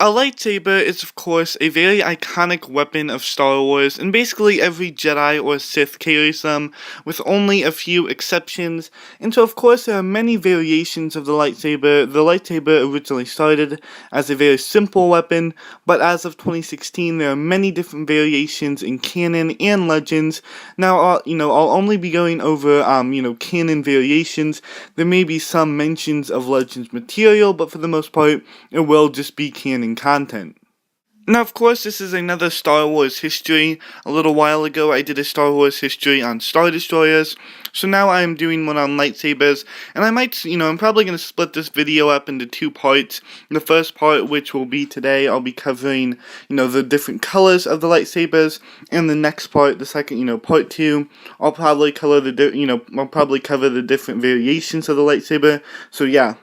A lightsaber is, of course, a very iconic weapon of Star Wars, and basically every Jedi or Sith carries them, with only a few exceptions. And so, of course, there are many variations of the lightsaber. The lightsaber originally started as a very simple weapon, but as of 2016, there are many different variations in canon and legends. Now, I'll only be going over, canon variations. There may be some mentions of legends material, but for the most part, it will just be canon content. Now, of course, this is another Star Wars history. A little while ago, I did a Star Wars history on Star Destroyers, so now I am doing one on lightsabers, and I might, I'm probably going to split this video up into two parts. The first part, which will be today, I'll be covering, the different colors of the lightsabers, and the next part, the second, part two, I'll probably cover the different variations of the lightsaber, so yeah.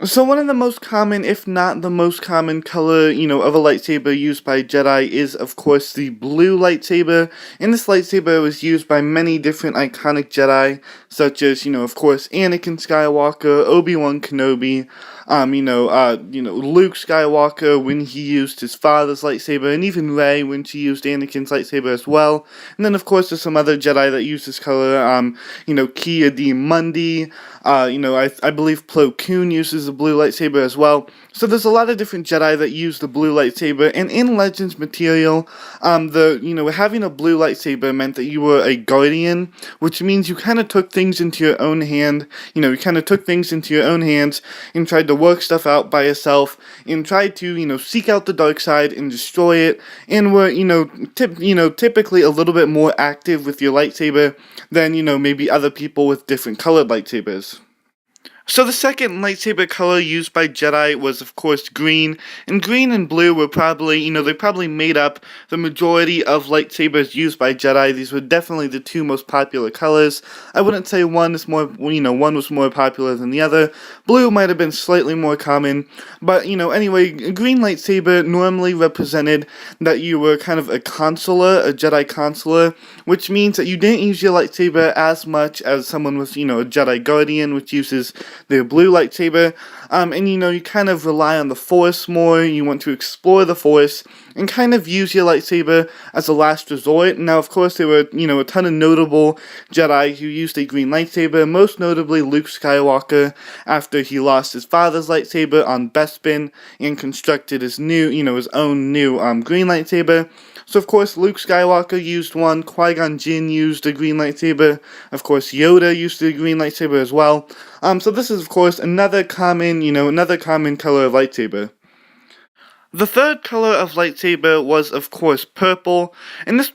So one of the most common, if not the most common color, of a lightsaber used by Jedi is, of course, the blue lightsaber. And this lightsaber was used by many different iconic Jedi, such as, of course, Anakin Skywalker, Obi-Wan Kenobi, Luke Skywalker when he used his father's lightsaber, and even Rey when she used Anakin's lightsaber as well. And then, of course, there's some other Jedi that use this color, Ki-Adi-Mundi, I believe Plo Koon uses the blue lightsaber as well. So there's a lot of different Jedi that use the blue lightsaber, and in Legends material, having a blue lightsaber meant that you were a guardian, which means you kind of took things into your own hand, and tried to work stuff out by yourself, and tried to, seek out the dark side and destroy it, and were, typically a little bit more active with your lightsaber than, maybe other people with different colored lightsabers. So the second lightsaber color used by Jedi was, of course, green, and green and blue were probably, they probably made up the majority of lightsabers used by Jedi. These were definitely the two most popular colors. I wouldn't say one was more popular than the other. Blue might have been slightly more common, but, anyway, a green lightsaber normally represented that you were kind of a Jedi consular, which means that you didn't use your lightsaber as much as someone with, a Jedi Guardian, which uses their blue lightsaber, and you kind of rely on the Force more. You want to explore the Force and kind of use your lightsaber as a last resort. Now, of course, there were, a ton of notable Jedi who used a green lightsaber, most notably Luke Skywalker, after he lost his father's lightsaber on Bespin and constructed his his own new green lightsaber. So, of course, Luke Skywalker used one, Qui-Gon Jinn used a green lightsaber, of course, Yoda used a green lightsaber as well. So this is, of course, another common color of lightsaber. The third color of lightsaber was, of course, purple, and this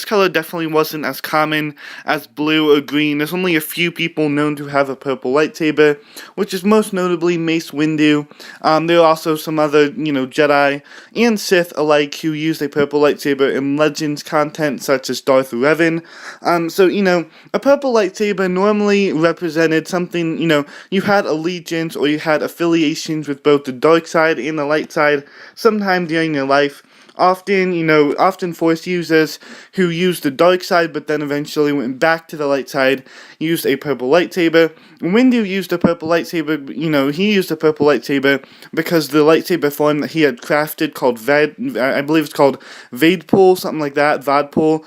color definitely wasn't as common as blue or green. There's only a few people known to have a purple lightsaber, which is most notably Mace Windu. There are also some other, Jedi and Sith alike who used a purple lightsaber in Legends content, such as Darth Revan. A purple lightsaber normally represented something, you had allegiance or you had affiliations with both the dark side and the light side sometime during your life. Often Force users who used the dark side but then eventually went back to the light side used a purple lightsaber. Windu used a purple lightsaber, he used a purple lightsaber because the lightsaber form that he had crafted called I believe it's called Vadpool, something like that, Vadpool,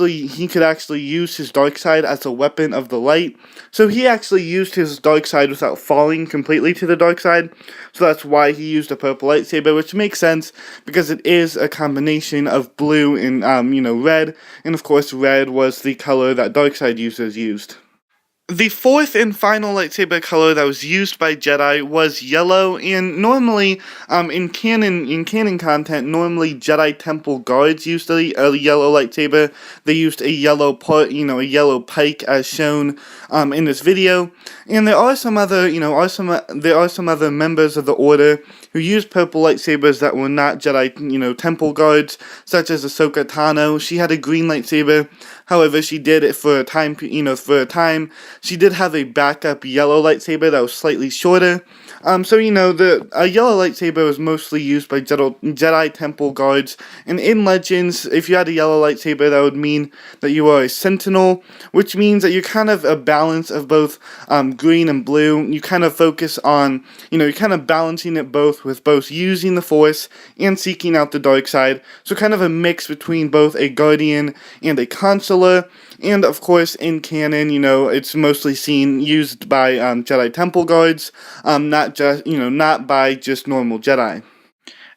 he could actually use his dark side as a weapon of the light. So he actually used his dark side without falling completely to the dark side. So that's why he used a purple lightsaber, which makes sense because it is a combination of blue and, red. And of course, red was the color that dark side users used. The fourth and final lightsaber color that was used by Jedi was yellow, and normally, in canon content, normally Jedi Temple guards used a yellow lightsaber. They used a yellow pike as shown in this video, and there are some other members of the Order who used purple lightsabers that were not Jedi, Temple guards, such as Ahsoka Tano. She had a green lightsaber. However, she did it for a time. She did have a backup yellow lightsaber that was slightly shorter. A yellow lightsaber was mostly used by Jedi Temple guards, and in Legends, if you had a yellow lightsaber, that would mean that you are a Sentinel, which means that you're kind of a balance of both green and blue. You kind of focus on, you're kind of balancing it both with both using the Force and seeking out the dark side, so kind of a mix between both a guardian and a consular. And of course, in canon, it's mostly used by Jedi Temple guards, not by just normal Jedi.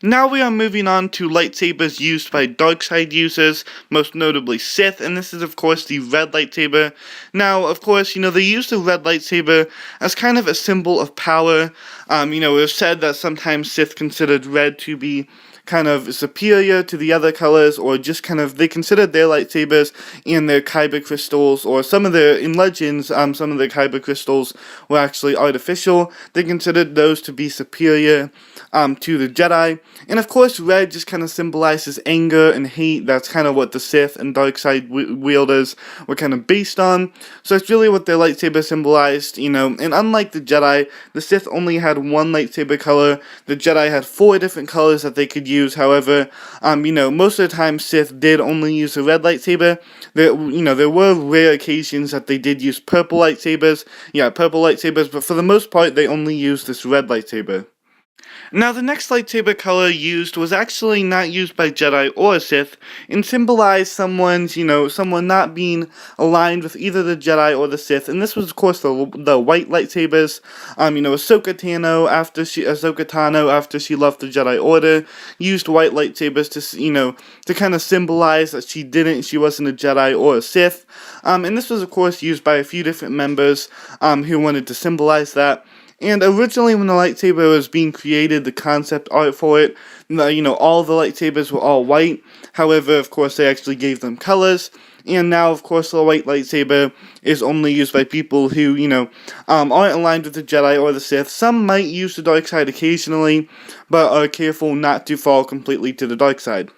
Now we are moving on to lightsabers used by dark side users, most notably Sith, and this is of course the red lightsaber. Now, of course, they use the red lightsaber as kind of a symbol of power. It was said that sometimes Sith considered red to be kind of superior to the other colors, or just they considered their lightsabers and their kyber crystals, or in legends, some of the kyber crystals were actually artificial. They considered those to be superior to the Jedi. And of course, red just kind of symbolizes anger and hate. That's kind of what the Sith and dark side wielders were kind of based on. So it's really what their lightsaber symbolized, and unlike the Jedi, the Sith only had one lightsaber color. The Jedi had 4 different colors that they could use. However, most of the time Sith did only use the red lightsaber. There were rare occasions that they did use purple lightsabers. Yeah, purple lightsabers, but for the most part, they only used this red lightsaber. Now, the next lightsaber color used was actually not used by Jedi or Sith, and symbolized someone not being aligned with either the Jedi or the Sith, and this was, of course, the white lightsabers. Ahsoka Tano, after she left the Jedi Order, used white lightsabers to kind of symbolize that she wasn't a Jedi or a Sith, and this was, of course, used by a few different members, who wanted to symbolize that. And originally, when the lightsaber was being created, the concept art for it, all the lightsabers were all white. However, of course, they actually gave them colors. And now, of course, the white lightsaber is only used by people who, aren't aligned with the Jedi or the Sith. Some might use the dark side occasionally, but are careful not to fall completely to the dark side.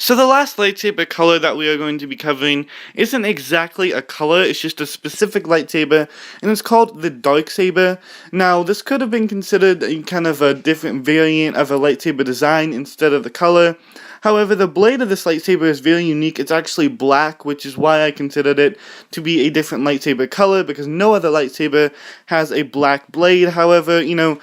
So the last lightsaber color that we are going to be covering isn't exactly a color, it's just a specific lightsaber, and it's called the Darksaber. Now, this could have been considered kind of a different variant of a lightsaber design instead of the color. However, the blade of this lightsaber is very unique. It's actually black, which is why I considered it to be a different lightsaber color, because no other lightsaber has a black blade. However, even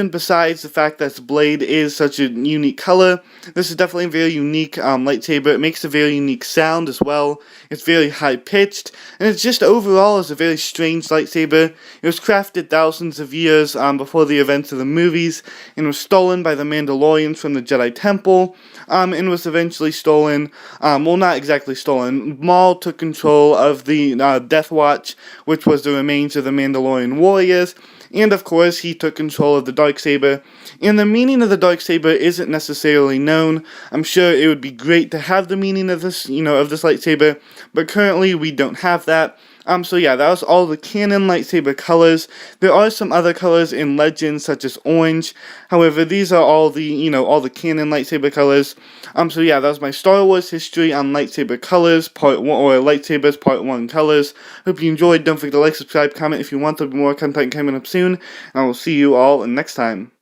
besides the fact that this blade is such a unique color, this is definitely a very unique lightsaber. It makes a very unique sound as well. It's very high-pitched, and it's just overall is a very strange lightsaber. It was crafted thousands of years before the events of the movies, and was stolen by the Mandalorians from the Jedi Temple, and was eventually stolen. Well, not exactly stolen. Maul took control of the Death Watch, which was the remains of the Mandalorian warriors, and of course he took control of the Darksaber. And the meaning of the Darksaber isn't necessarily known. I'm sure it would be great to have the meaning of this, of this lightsaber, but currently we don't have that. So yeah, that was all the canon lightsaber colors. There are some other colors in Legends, such as orange. However, these are all the canon lightsaber colors. So yeah, that was my Star Wars history on lightsaber colors, part 1, or lightsabers, part 1 colors. Hope you enjoyed. Don't forget to like, subscribe, comment if you want. There'll be more content coming up soon. And I will see you all next time.